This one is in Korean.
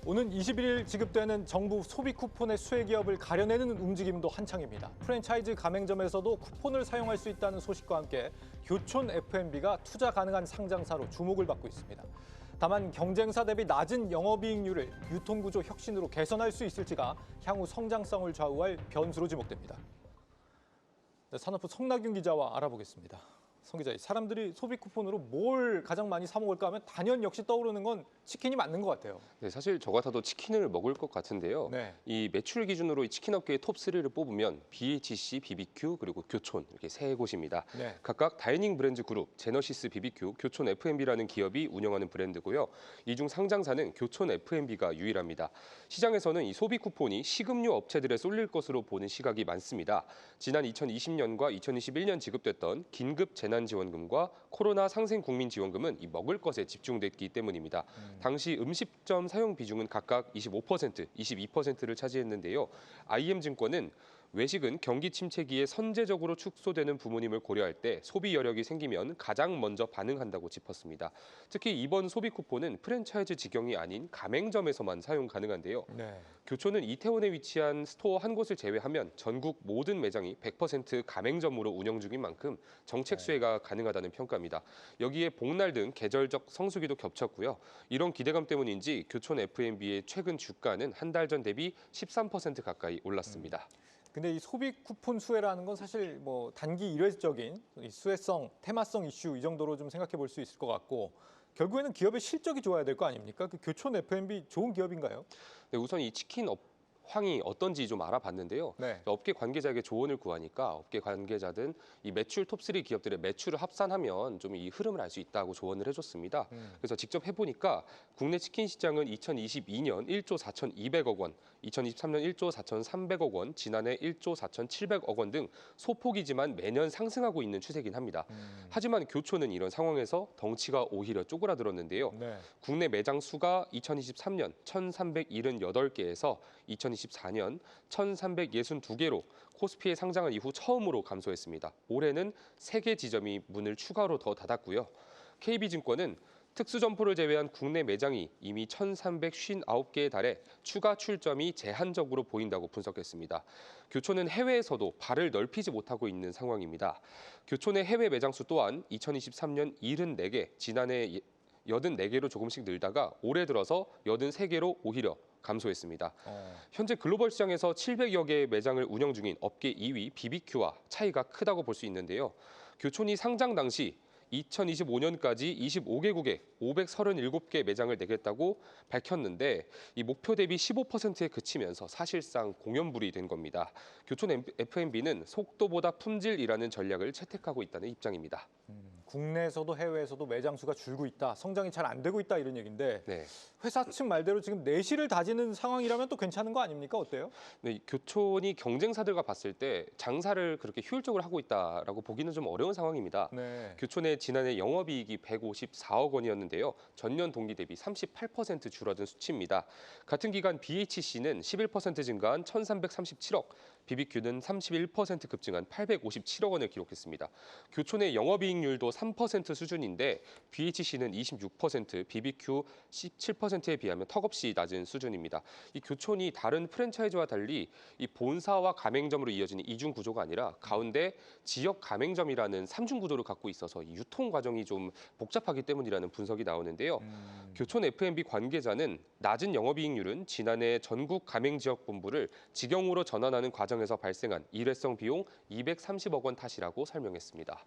오는 21일 지급되는 정부 소비 쿠폰의 수혜 기업을 가려내는 움직임도 한창입니다. 프랜차이즈 가맹점에서도 쿠폰을 사용할 수 있다는 소식과 함께 교촌 F&B가 투자 가능한 상장사로 주목을 받고 있습니다. 다만 경쟁사 대비 낮은 영업이익률을 유통구조 혁신으로 개선할 수 있을지가 향후 성장성을 좌우할 변수로 지목됩니다. 네, 산업부 성나균 기자와 알아보겠습니다. 성 기자, 사람들이 소비 쿠폰으로 뭘 가장 많이 사 먹을까 하면 단연 역시 떠오르는 건 치킨이 맞는 것 같아요. 네, 사실 저 같아도 치킨을 먹을 것 같은데요. 네. 이 매출 기준으로 이 치킨 업계의 톱3를 뽑으면 BHC, BBQ, 그리고 교촌 이렇게 세 곳입니다. 네. 각각 다이닝 브랜드 그룹, 제너시스 BBQ, 교촌 F&B라는 기업이 운영하는 브랜드고요. 이 중 상장사는 교촌 F&B가 유일합니다. 시장에서는 이 소비 쿠폰이 식음료 업체들에 쏠릴 것으로 보는 시각이 많습니다. 지난 2020년과 2021년 지급됐던 긴급 재난지원금과 코로나 상생국민지원금은 이 먹을 것에 집중됐기 때문입니다. 당시 음식점 사용 비중은 각각 25%, 22%를 차지했는데요. IM증권은 외식은 경기 침체기에 선제적으로 축소되는 부모님을 고려할 때 소비 여력이 생기면 가장 먼저 반응한다고 짚었습니다. 특히 이번 소비 쿠폰은 프랜차이즈 직영이 아닌 가맹점에서만 사용 가능한데요. 네. 교촌은 이태원에 위치한 스토어 한 곳을 제외하면 전국 모든 매장이 100% 가맹점으로 운영 중인 만큼 정책 수혜가 가능하다는 평가입니다. 여기에 복날 등 계절적 성수기도 겹쳤고요. 이런 기대감 때문인지 교촌 F&B의 최근 주가는 한 달 전 대비 13% 가까이 올랐습니다. 근데 이 소비 쿠폰 수혜라는 건 사실 뭐 단기 일회적인 이 수혜성, 테마성 이슈 이 정도로 좀 생각해 볼 수 있을 것 같고 결국에는 기업의 실적이 좋아야 될 거 아닙니까? 그 교촌 F&B 좋은 기업인가요? 네, 우선 이 치킨 업황이 어떤지 좀 알아봤는데요. 네. 업계 관계자에게 조언을 구하니까 업계 관계자든 이 매출 톱3 기업들의 매출을 합산하면 좀 이 흐름을 알 수 있다고 조언을 해줬습니다. 그래서 직접 해보니까 국내 치킨 시장은 2022년 1조 4,200억 원, 2023년 1조 4,300억 원, 지난해 1조 4,700억 원 등 소폭이지만 매년 상승하고 있는 추세긴 합니다. 하지만 교촌은 이런 상황에서 덩치가 오히려 쪼그라들었는데요. 네. 국내 매장 수가 2023년 1,378개에서 2024년 1,362개로 코스피에 상장한 이후 처음으로 감소했습니다. 올해는 3개 지점이 문을 추가로 더 닫았고요. KB증권은 특수점포를 제외한 국내 매장이 이미 1,359개에 달해 추가 출점이 제한적으로 보인다고 분석했습니다. 교촌은 해외에서도 발을 넓히지 못하고 있는 상황입니다. 교촌의 해외 매장 수 또한 2023년 74개, 지난해 84개로 조금씩 늘다가 올해 들어서 83개로 오히려 감소했습니다. 현재 글로벌 시장에서 700여 개의 매장을 운영 중인 업계 2위 BBQ와 차이가 크다고 볼 수 있는데요. 교촌이 상장 당시 2025년까지 25개국에 537개 매장을 내겠다고 밝혔는데 이 목표 대비 15%에 그치면서 사실상 공연불이 된 겁니다. 교촌 F&B는 속도보다 품질이라는 전략을 채택하고 있다는 입장입니다. 국내에서도 해외에서도 매장 수가 줄고 있다, 성장이 잘 안 되고 있다 이런 얘기인데 네. 회사 측 말대로 지금 내실을 다지는 상황이라면 또 괜찮은 거 아닙니까? 어때요? 네, 교촌이 경쟁사들과 봤을 때 장사를 그렇게 효율적으로 하고 있다라고 보기는 좀 어려운 상황입니다. 네. 교촌의 지난해 영업이익이 154억 원이었는데요. 전년 동기 대비 38% 줄어든 수치입니다. 같은 기간 BHC는 11% 증가한 1,337억, BBQ는 31% 급증한 857억 원을 기록했습니다. 교촌의 영업이익률도 3% 수준인데 BHC는 26%, BBQ 17%에 비하면 턱없이 낮은 수준입니다. 이 교촌이 다른 프랜차이즈와 달리 이 본사와 가맹점으로 이어지는 이중 구조가 아니라 가운데 지역 가맹점이라는 삼중 구조를 갖고 있어서 이 유통 과정이 좀 복잡하기 때문이라는 분석이 나오는데요. 교촌 F&B 관계자는 낮은 영업이익률은 지난해 전국 가맹지역본부를 직영으로 전환하는 과정에서 발생한 일회성 비용 230억 원 탓이라고 설명했습니다.